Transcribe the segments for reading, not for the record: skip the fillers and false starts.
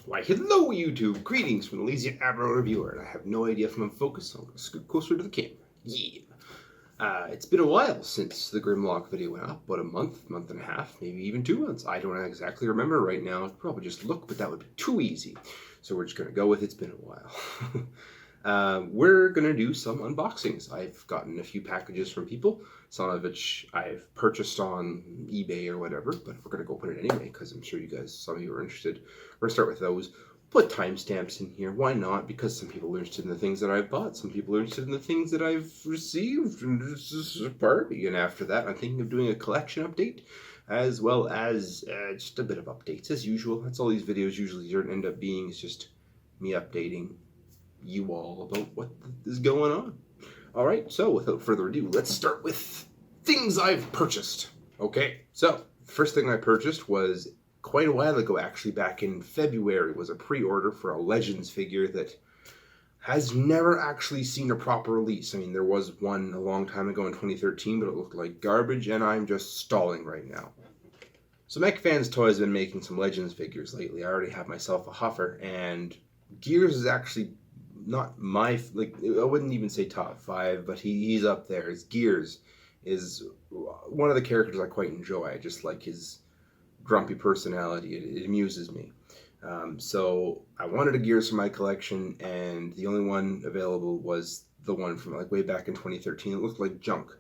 Why, hello YouTube! Greetings from the lazy Eyebrow reviewer, and I have no idea if I'm focused, so I'm going to scoot closer to the camera. Yeah! It's been a while since the Grimlock video went up, about a month and a half, maybe even 2 months. I don't exactly remember right now. I'd probably just look, but that would be too easy. So we're just going to go with it's been a while. We're going to do some unboxings. I've gotten a few packages from people, some of which I've purchased on eBay or whatever, but we're going to go put it anyway, because I'm sure you guys, some of you are interested. We're going to start with those. Put timestamps in here. Why not? Because some people are interested in the things that I've bought. Some people are interested in the things that I've received. And this is a party. And after that, I'm thinking of doing a collection update, as well as just a bit of updates, as usual. That's all these videos usually end up being, is just me updating you all about what is going on. Alright, so without further ado, let's start with things I've purchased. Okay, so first thing I purchased was quite a while ago, actually back in February, was a pre-order for a Legends figure that has never actually seen a proper release. I mean, there was one a long time ago in 2013, but it looked like garbage, and I'm just stalling right now. So Mech Fans Toys has been making some Legends figures lately. I already have myself a Huffer, and Gears is actually not my, like, I wouldn't even say top 5, but he's up there. Gears is one of the characters I quite enjoy. I just like his grumpy personality. It amuses me. So I wanted a Gears for my collection, and the only one available was the one from like way back in 2013. It looked like junk.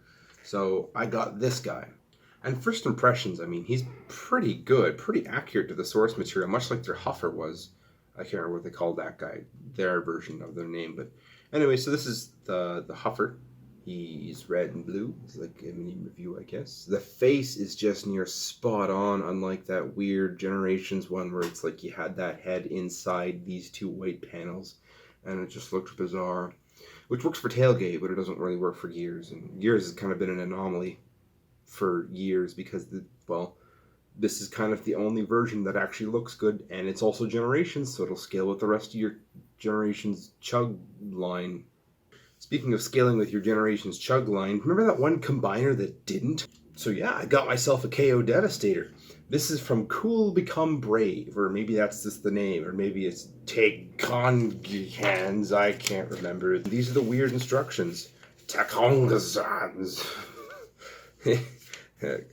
So I got this guy. And first impressions, I mean, he's pretty good, pretty accurate to the source material, much like their Huffer was. I can't remember what they called that guy, their version of their name. But anyway, so this is the Huffer. He's red and blue. It's like a mini review, I guess. The face is just near spot on, unlike that weird Generations one where it's like you had that head inside these two white panels, and it just looked bizarre. Which works for Tailgate, but it doesn't really work for Gears. And Gears has kind of been an anomaly for years because, well, this is kind of the only version that actually looks good, and it's also Generations, so it'll scale with the rest of your Generations chug line. Speaking of scaling with your Generations chug line, remember that one combiner that didn't? So yeah, I got myself a KO Devastator. This is from Cool Become Brave, or maybe that's just the name, or maybe it's Take Hands, I can't remember. These are the weird instructions. Takongazans.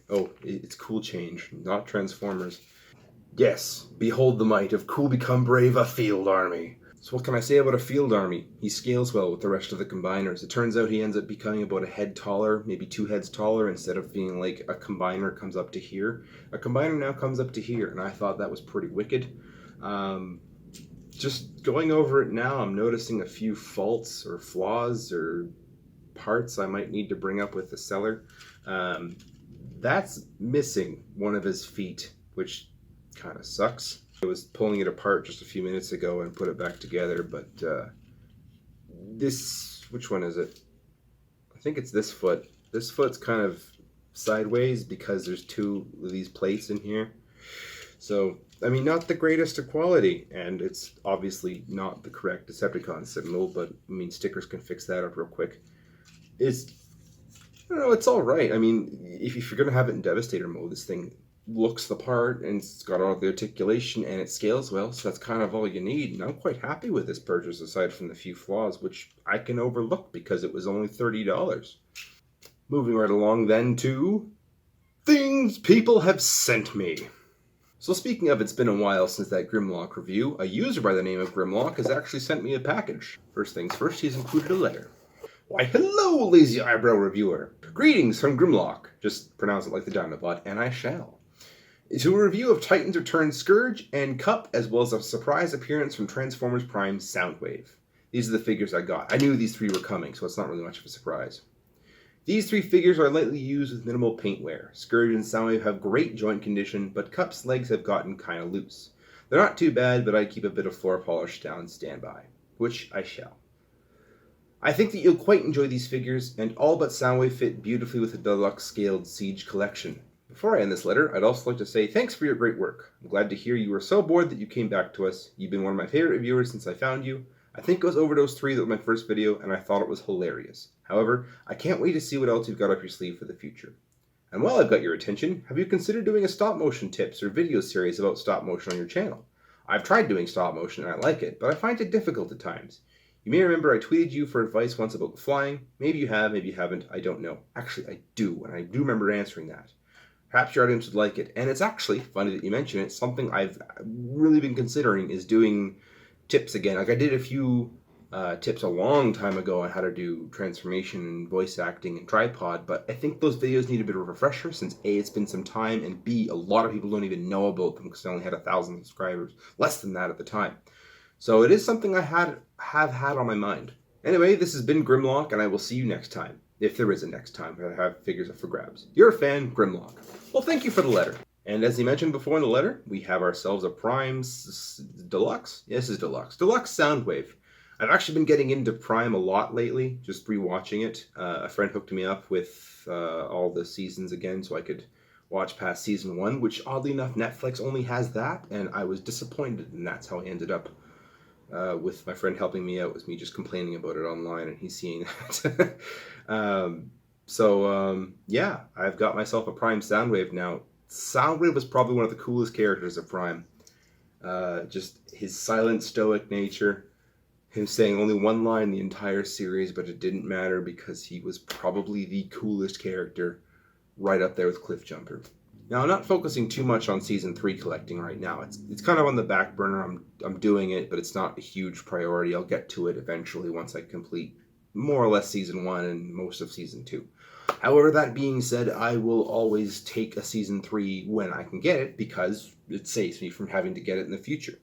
Oh, it's Cool Change, not Transformers. Yes, behold the might of Cool Become Brave, a field army. So what can I say about a field army? He scales well with the rest of the combiners. It turns out he ends up becoming about a head taller, maybe 2 heads taller, instead of being like a combiner comes up to here. A combiner now comes up to here, and I thought that was pretty wicked. Just going over it now, I'm noticing a few faults or flaws or parts I might need to bring up with the seller. That's missing one of his feet, which kind of sucks. I was pulling it apart just a few minutes ago and put it back together, but this, which one is it? I think it's this foot. This foot's kind of sideways because there's 2 of these plates in here. So, I mean, not the greatest of quality, and it's obviously not the correct Decepticon symbol, but I mean, stickers can fix that up real quick. It's, I don't know, it's alright. I mean, if you're going to have it in Devastator mode, this thing looks the part, and it's got all the articulation, and it scales well, so that's kind of all you need. And I'm quite happy with this purchase, aside from the few flaws, which I can overlook because it was only $30. Moving right along then to things people have sent me. So speaking of, it's been a while since that Grimlock review, a user by the name of Grimlock has actually sent me a package. First things first, he's included a letter. Why, hello, lazy eyebrow reviewer. Greetings from Grimlock. Just pronounce it like the Dinobot, and I shall. To a review of Titans Return Scourge and Cup, as well as a surprise appearance from Transformers Prime Soundwave. These are the figures I got. I knew these 3 were coming, so it's not really much of a surprise. These 3 figures are lightly used with minimal paint wear. Scourge and Soundwave have great joint condition, but Cup's legs have gotten kinda loose. They're not too bad, but I'd keep a bit of floor polish down standby, which I shall. I think that you'll quite enjoy these figures, and all but Soundwave fit beautifully with the deluxe scaled Siege collection. Before I end this letter, I'd also like to say thanks for your great work. I'm glad to hear you were so bored that you came back to us. You've been one of my favorite reviewers since I found you. I think it was Overdose 3 that was my first video, and I thought it was hilarious. However, I can't wait to see what else you've got up your sleeve for the future. And while I've got your attention, have you considered doing a stop motion tips or video series about stop motion on your channel? I've tried doing stop motion and I like it, but I find it difficult at times. You may remember I tweeted you for advice once about flying. Maybe you have, maybe you haven't, I don't know. Actually, I do, and I do remember answering that. Perhaps your audience would like it. And it's actually, funny that you mention it, something I've really been considering is doing tips again. Like I did a few tips a long time ago on how to do transformation and voice acting and tripod, but I think those videos need a bit of a refresher since A, it's been some time, and B, a lot of people don't even know about them because I only had 1,000 subscribers, less than that at the time. So it is something I have had on my mind. Anyway, this has been Grimlock, and I will see you next time. If there is a next time, I have figures up for grabs. You're a fan, Grimlock. Well, thank you for the letter. And as he mentioned before in the letter, we have ourselves a Prime Deluxe? Yes, it's Deluxe. Deluxe Soundwave. I've actually been getting into Prime a lot lately, just rewatching it. A friend hooked me up with all the seasons again so I could watch past season 1, which oddly enough Netflix only has that, and I was disappointed, and that's how I ended up with my friend helping me out, was me just complaining about it online and he's seeing that. Yeah, I've got myself a Prime Soundwave now. Soundwave was probably one of the coolest characters of Prime. Just his silent, stoic nature, him saying only one line the entire series, but it didn't matter because he was probably the coolest character, right up there with Cliffjumper. Now, I'm not focusing too much on Season 3 collecting right now. It's kind of on the back burner. I'm doing it, but it's not a huge priority. I'll get to it eventually once I complete more or less Season 1 and most of Season 2. However, that being said, I will always take a Season 3 when I can get it because it saves me from having to get it in the future.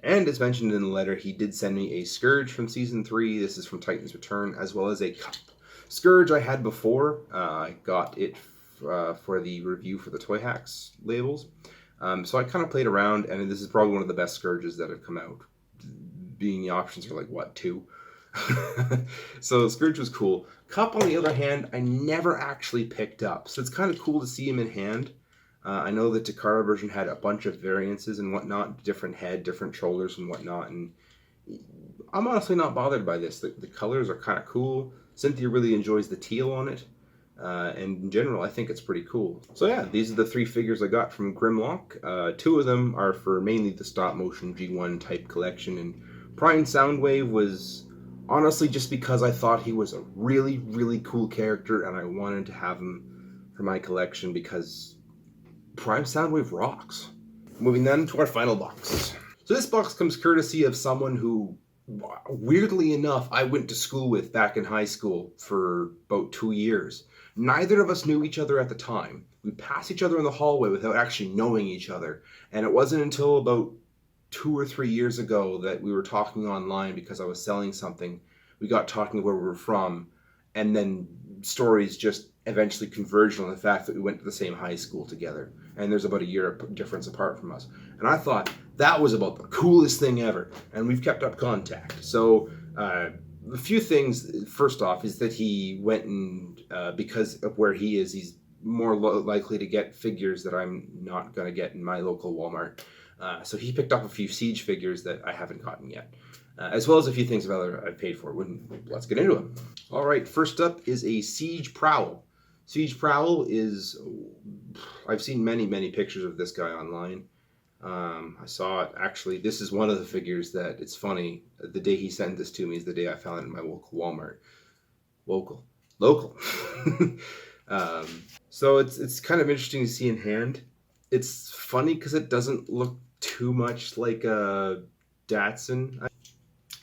And as mentioned in the letter, he did send me a Scourge from Season 3. This is from Titan's Return, as well as a cup. Scourge I had before. I got it for the review for the Toy Hacks labels. So I kind of played around, and this is probably one of the best Scourges that have come out. Being the options are like, what, 2? So Scourge was cool. Cup, on the other hand, I never actually picked up. So it's kind of cool to see him in hand. I know the Takara version had a bunch of variances and whatnot, different head, different shoulders and whatnot, and I'm honestly not bothered by this. The colors are kind of cool. Cynthia really enjoys the teal on it. And in general, I think it's pretty cool. So yeah, these are the 3 figures I got from Grimlock. 2 of them are for mainly the stop-motion G1 type collection, and Prime Soundwave was honestly just because I thought he was a really, really cool character, and I wanted to have him for my collection because Prime Soundwave rocks. Moving then to our final box. So this box comes courtesy of someone who, weirdly enough, I went to school with back in high school for about 2 years. Neither of us knew each other at the time. We passed each other in the hallway without actually knowing each other. And it wasn't until about 2 or 3 years ago that we were talking online because I was selling something. We got talking where we were from, and then stories just eventually converged on the fact that we went to the same high school together. And there's about a year difference apart from us. And I thought that was about the coolest thing ever. And we've kept up contact. So a few things. First off is that he went and, because of where he is, he's more likely to get figures that I'm not going to get in my local Walmart. So he picked up a few Siege figures that I haven't gotten yet. As well as a few things I've paid for. Let's get into them. All right, first up is a Siege Prowl. Siege Prowl is, I've seen many, many pictures of this guy online. I saw it, actually, this is one of the figures that, it's funny, the day he sent this to me is the day I found it in my local Walmart. Local. So it's kind of interesting to see in hand. It's funny because it doesn't look too much like a Datsun.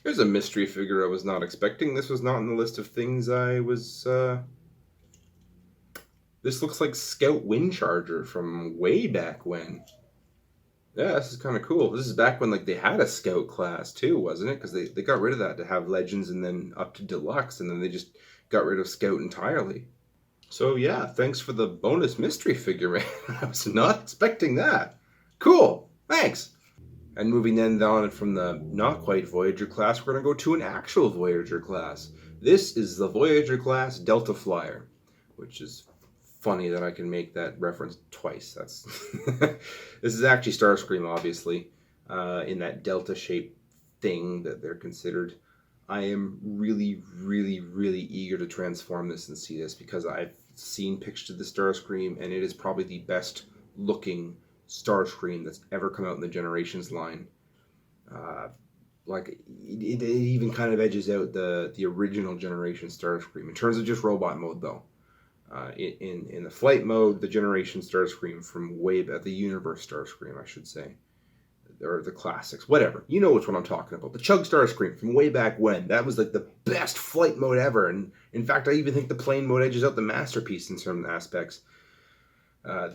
Here's a mystery figure I was not expecting. This was not on the list of things I was... This looks like Scout Windcharger from way back when. Yeah, this is kind of cool. This is back when like they had a Scout class too, wasn't it? Because they got rid of that to have Legends and then up to Deluxe, and then they just got rid of Scout entirely. So yeah, thanks for the bonus mystery figure, man. I was not expecting that. Cool, thanks. And moving then on from the not quite Voyager class, we're going to go to an actual Voyager class. This is the Voyager class Delta Flyer, which is funny that I can make that reference twice. That's this is actually Starscream, obviously, in that Delta shape thing that they're considered. I am really, really, really eager to transform this and see this because I've seen pictures of the Starscream, and it is probably the best looking Starscream that's ever come out in the Generations line. Like it even kind of edges out the original generation Starscream in terms of just robot mode, though. In the flight mode, the generation Starscream from way back, the universe Starscream, I should say, or the classics, whatever. You know which one I'm talking about. The Chug Starscream from way back when. That was like the best flight mode ever. And in fact, I even think the plane mode edges out the masterpiece in certain aspects.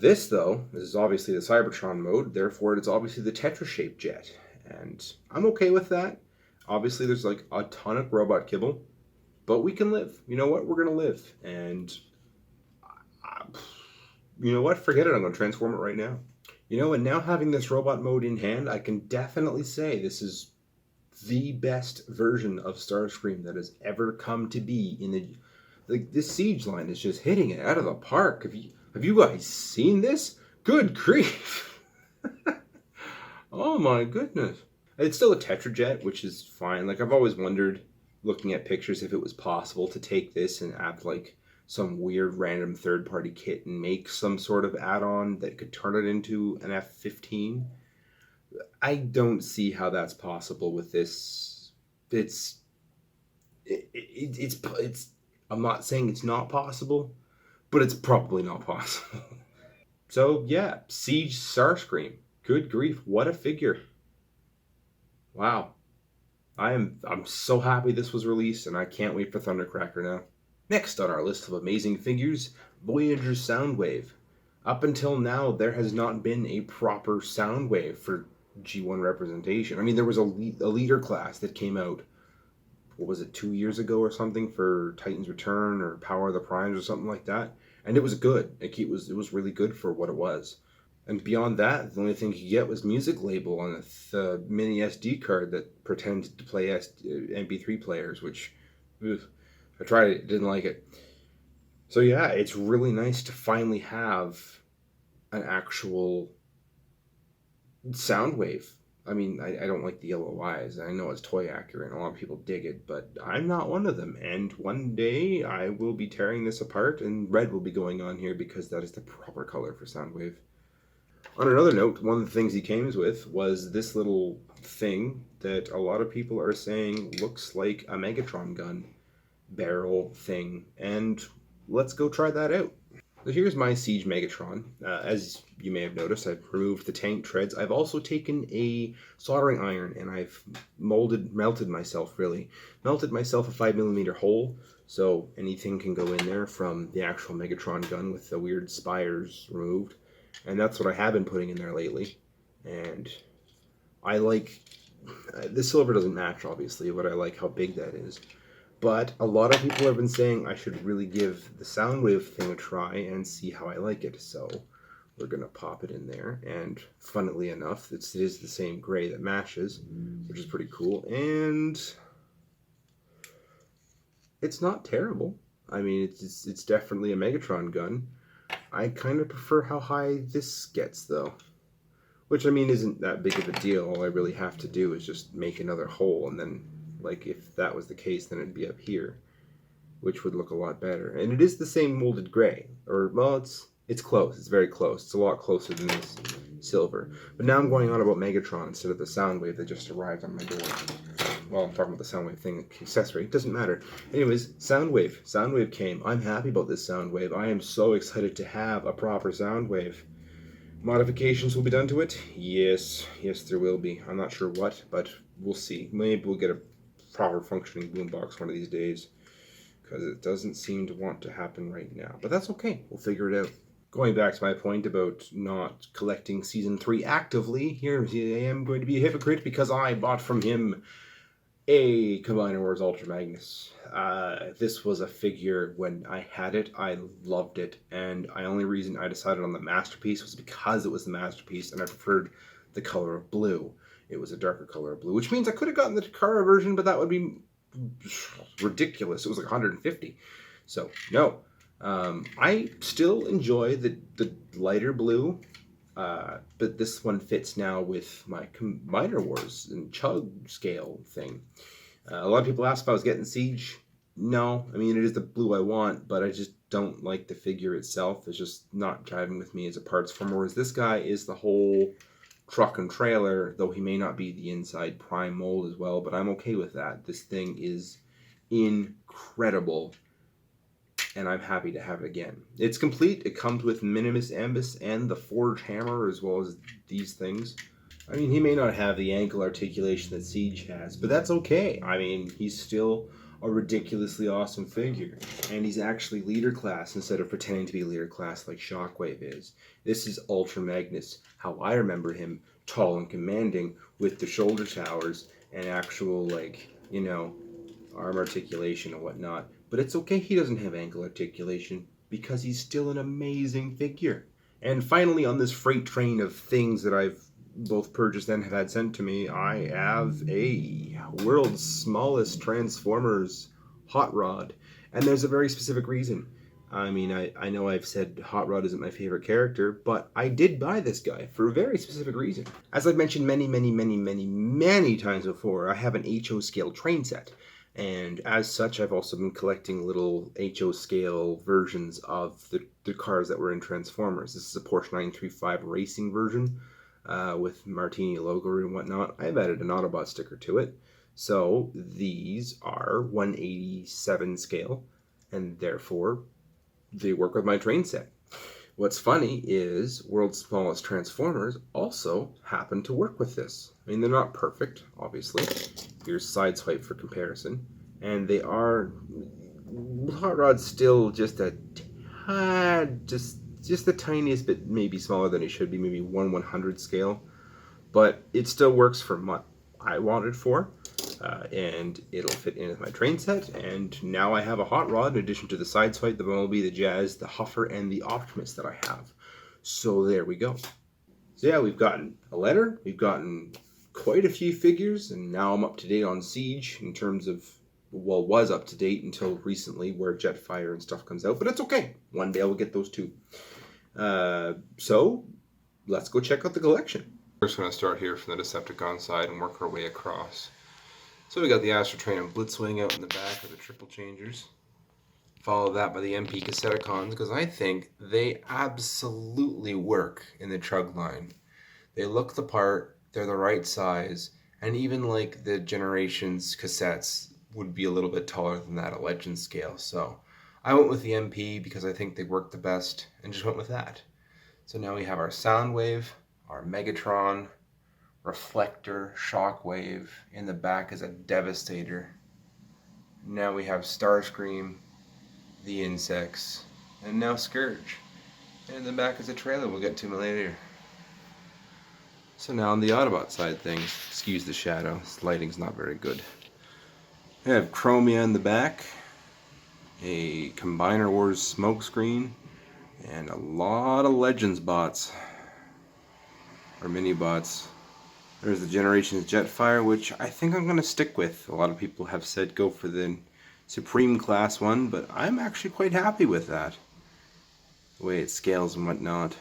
This, though, this is obviously the Cybertron mode. Therefore, it's obviously the Tetra-shaped jet. And I'm okay with that. Obviously, there's like a ton of robot kibble. But we can live. You know what? We're going to live. And you know what? Forget it. I'm going to transform it right now. You know, and now having this robot mode in hand, I can definitely say this is the best version of Starscream that has ever come to be in the... Like, this Siege line is just hitting it out of the park. Have you guys seen this? Good grief. Oh my goodness. It's still a Tetrajet, which is fine. Like, I've always wondered, looking at pictures, if it was possible to take this and add, like, some weird random third-party kit and make some sort of add-on that could turn it into an F-15. I don't see how that's possible with this. It's I'm not saying it's not possible, but it's probably not possible. So yeah, Siege Starscream. Good grief, what a figure. Wow. I'm so happy this was released, and I can't wait for Thundercracker now. Next on our list of amazing figures, Voyager Soundwave. Up until now, there has not been a proper Soundwave for G1 representation. I mean, there was a leader class that came out, what was it, 2 years ago or something, for Titan's Return or Power of the Primes or something like that. And it was good. Like, it was really good for what it was. And beyond that, the only thing you could get was music label on the mini SD card that pretended to play MP3 players, which... Ugh, I tried it, didn't like it. So yeah, it's really nice to finally have an actual Soundwave. I mean, I don't like the yellow eyes. I know it's toy accurate and a lot of people dig it, but I'm not one of them. And one day I will be tearing this apart and red will be going on here because that is the proper color for Soundwave. On another note, one of the things he came with was this little thing that a lot of people are saying looks like a Megatron gun barrel thing, and let's go try that out. So here's my Siege Megatron. As you may have noticed, I've removed the tank treads. I've also taken a soldering iron and I've melted myself a 5mm hole, so anything can go in there from the actual Megatron gun with the weird spires removed. And that's what I have been putting in there lately. And I like, the silver doesn't match obviously, but I like how big that is. But a lot of people have been saying I should really give the Soundwave thing a try and see how I like it. So we're going to pop it in there. And funnily enough, it is the same gray that matches, which is pretty cool. And it's not terrible. I mean, it's definitely a Megatron gun. I kind of prefer how high this gets, though. Which, I mean, isn't that big of a deal. All I really have to do is just make another hole, and then... Like, if that was the case, then it'd be up here, which would look a lot better. And it is the same molded gray. Or, well, it's close. It's very close. It's a lot closer than this silver. But now I'm going on about Megatron instead of the Soundwave that just arrived on my door. Well, I'm talking about the Soundwave thing, accessory. It doesn't matter. Anyways, Soundwave. Soundwave came. I'm happy about this Soundwave. I am so excited to have a proper Soundwave. Modifications will be done to it? Yes. Yes, there will be. I'm not sure what, but we'll see. Maybe we'll get a proper functioning boombox one of these days, because it doesn't seem to want to happen right now. But that's okay. We'll figure it out. Going back to my point about not collecting Season 3 actively, here I am going to be a hypocrite because I bought from him a Combiner Wars Ultra Magnus. This was a figure, when I had it, I loved it, and the only reason I decided on the Masterpiece was because it was the Masterpiece, and I preferred the color of blue. It was a darker color of blue, which means I could have gotten the Takara version, but that would be ridiculous. It was like 150. So, no. I still enjoy the lighter blue, but this one fits now with my Combiner Wars and Chug scale thing. A lot of people ask if I was getting Siege. No, I mean, it is the blue I want, but I just don't like the figure itself. It's just not driving with me as a parts form, whereas this guy is the whole truck and trailer, though he may not be the inside prime mold as well, but I'm okay with that. This thing is incredible, and I'm happy to have it again. It's complete. It comes with Minimus Ambus and the Forge Hammer, as well as these things. I mean, he may not have the ankle articulation that Siege has, but that's okay. I mean, he's still a ridiculously awesome figure, and he's actually leader class instead of pretending to be leader class like Shockwave is. This is Ultra Magnus, how I remember him, tall and commanding with the shoulder towers and actual, like, you know, arm articulation and whatnot. But it's okay he doesn't have ankle articulation, because he's still an amazing figure. And finally, on this freight train of things that I've both purchased and have had sent to me, I have a world's smallest Transformers Hot Rod. And there's a very specific reason. I mean, I know I've said Hot Rod isn't my favorite character, but I did buy this guy for a very specific reason. As I've mentioned many times before, I have an HO scale train set. And as such, I've also been collecting little HO scale versions of the cars that were in Transformers. This is a Porsche 935 racing version with Martini logo and whatnot. I've added an Autobot sticker to it. So these are 187 scale, and therefore they work with my train set. What's funny is World's Smallest Transformers also happen to work with this. I mean, they're not perfect, obviously. Here's Sideswipe for comparison. And they are... Hot Rod's still just a tad, just the tiniest bit maybe smaller than it should be, maybe 1/100 scale. But it still works for what I wanted for. And it'll fit in with my train set, and now I have a Hot Rod in addition to the Sideswipe, the Bumblebee, the Jazz, the Huffer, and the Optimus that I have. So there we go. So yeah, we've gotten a letter, we've gotten quite a few figures, and now I'm up to date on Siege in terms of, well, was up to date until recently where Jetfire and stuff comes out, but it's okay. One day I'll get those too. So let's go check out the collection. First we're going to start here from the Decepticon side and work our way across. So we got the Astro Train and Blitzwing out in the back with the triple changers. Follow that by the MP Cassetticons, because I think they absolutely work in the Trug line. They look the part, they're the right size, and even like the Generations cassettes would be a little bit taller than that at Legend scale. So I went with the MP because I think they work the best, and just went with that. So now we have our Soundwave, our Megatron, Reflector, Shockwave. In the back is a Devastator. Now we have Starscream, the Insects, and now Scourge. And in the back is a trailer we'll get to later. So now on the Autobot side of things, excuse the shadow, this lighting's not very good. We have Chromia in the back, a Combiner Wars smokescreen, and a lot of Legends bots, or mini bots. There's the Generations Jetfire, which I think I'm going to stick with. A lot of people have said go for the Supreme Class one, but I'm actually quite happy with that. The way it scales and whatnot.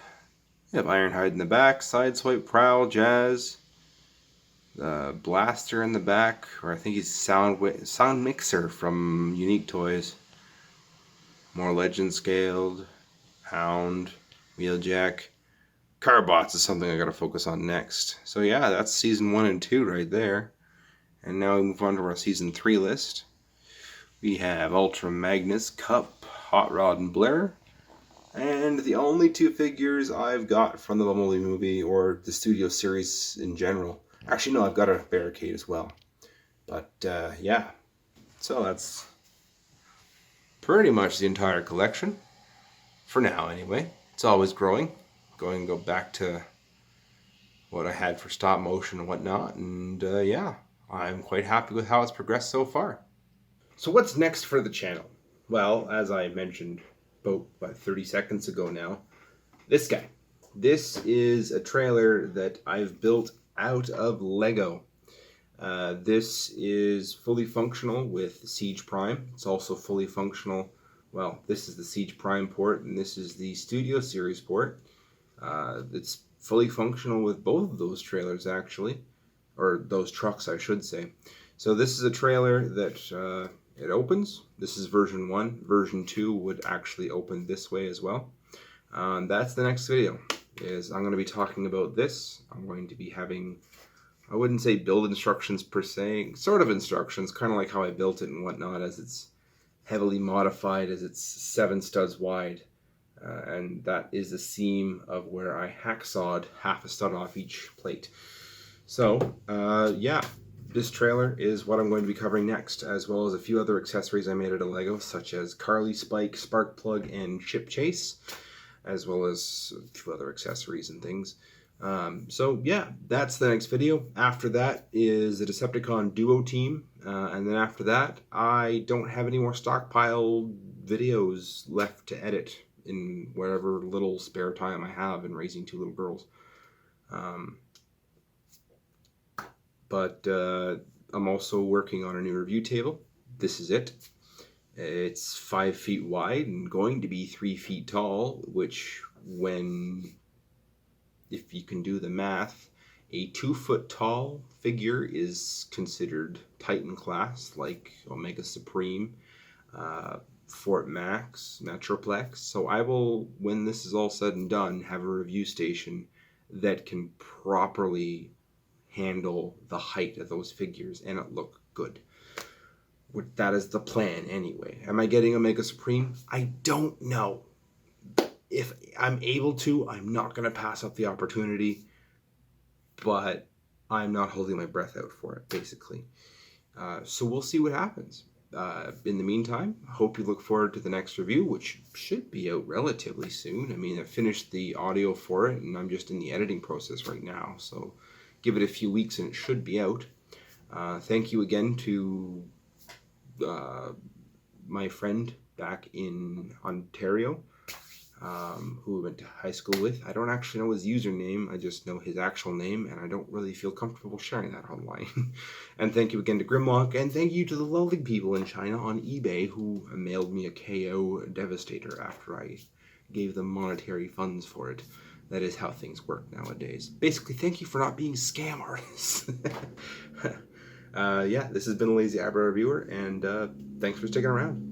We have Ironhide in the back, Sideswipe, Prowl, Jazz, the Blaster in the back, or I think he's Sound Mixer from Unique Toys. More Legend scaled, Hound, Wheeljack. Carbots is something I gotta focus on next. So yeah, that's season 1 and 2 right there. And now we move on to our season 3 list. We have Ultra Magnus, Cup, Hot Rod, and Blair. And the only 2 figures I've got from the Bumblebee movie or the studio series in general. Actually, no, I've got a Barricade as well. But yeah, so that's pretty much the entire collection. For now, anyway. It's always growing. Going to go back to what I had for stop motion and whatnot, and yeah, I'm quite happy with how it's progressed so far. So what's next for the channel? Well, as I mentioned about 30 seconds ago now, this guy. This is a trailer that I've built out of Lego. This is fully functional with Siege Prime. It's also fully functional, well, this is the Siege Prime port, and this is the Studio Series port. It's fully functional with both of those trailers, actually, or those trucks, I should say. So this is a trailer that it opens. This is version 1. Version 2 would actually open this way as well. That's the next video. is I'm going to be talking about this. I'm going to be having, I wouldn't say build instructions per se, sort of instructions, kind of like how I built it and whatnot, as it's heavily modified, as it's 7 studs wide. And that is the seam of where I hacksawed half a stud off each plate. So, yeah, this trailer is what I'm going to be covering next, as well as a few other accessories I made out of Lego, such as Carly Spike, Spark Plug, and Chip Chase, as well as a few other accessories and things. So yeah, that's the next video. After that is the Decepticon Duo Team, and then after that, I don't have any more stockpile videos left to edit in whatever little spare time I have in raising 2 little girls. But I'm also working on a new review table. This is it. It's 5 feet wide and going to be 3 feet tall, which if you can do the math, a 2 foot tall figure is considered Titan class, like Omega Supreme, Fort Max, Metroplex. So I will, when this is all said and done, have a review station that can properly handle the height of those figures and it look good. That is the plan anyway. Am I getting Omega Supreme? I don't know. If I'm able to, I'm not going to pass up the opportunity, but I'm not holding my breath out for it, basically. So we'll see what happens. In the meantime, I hope you look forward to the next review, which should be out relatively soon. I mean, I finished the audio for it, and I'm just in the editing process right now, so give it a few weeks and it should be out. Thank you again to my friend back in Ontario, who we went to high school with. I don't actually know his username, I just know his actual name, and I don't really feel comfortable sharing that online. And thank you again to Grimlock, and thank you to the lovely people in China on eBay who mailed me a KO Devastator after I gave them monetary funds for it. That is how things work nowadays. Basically, thank you for not being scam artists. Yeah, this has been a Lazy Eyebrow Reviewer, and thanks for sticking around.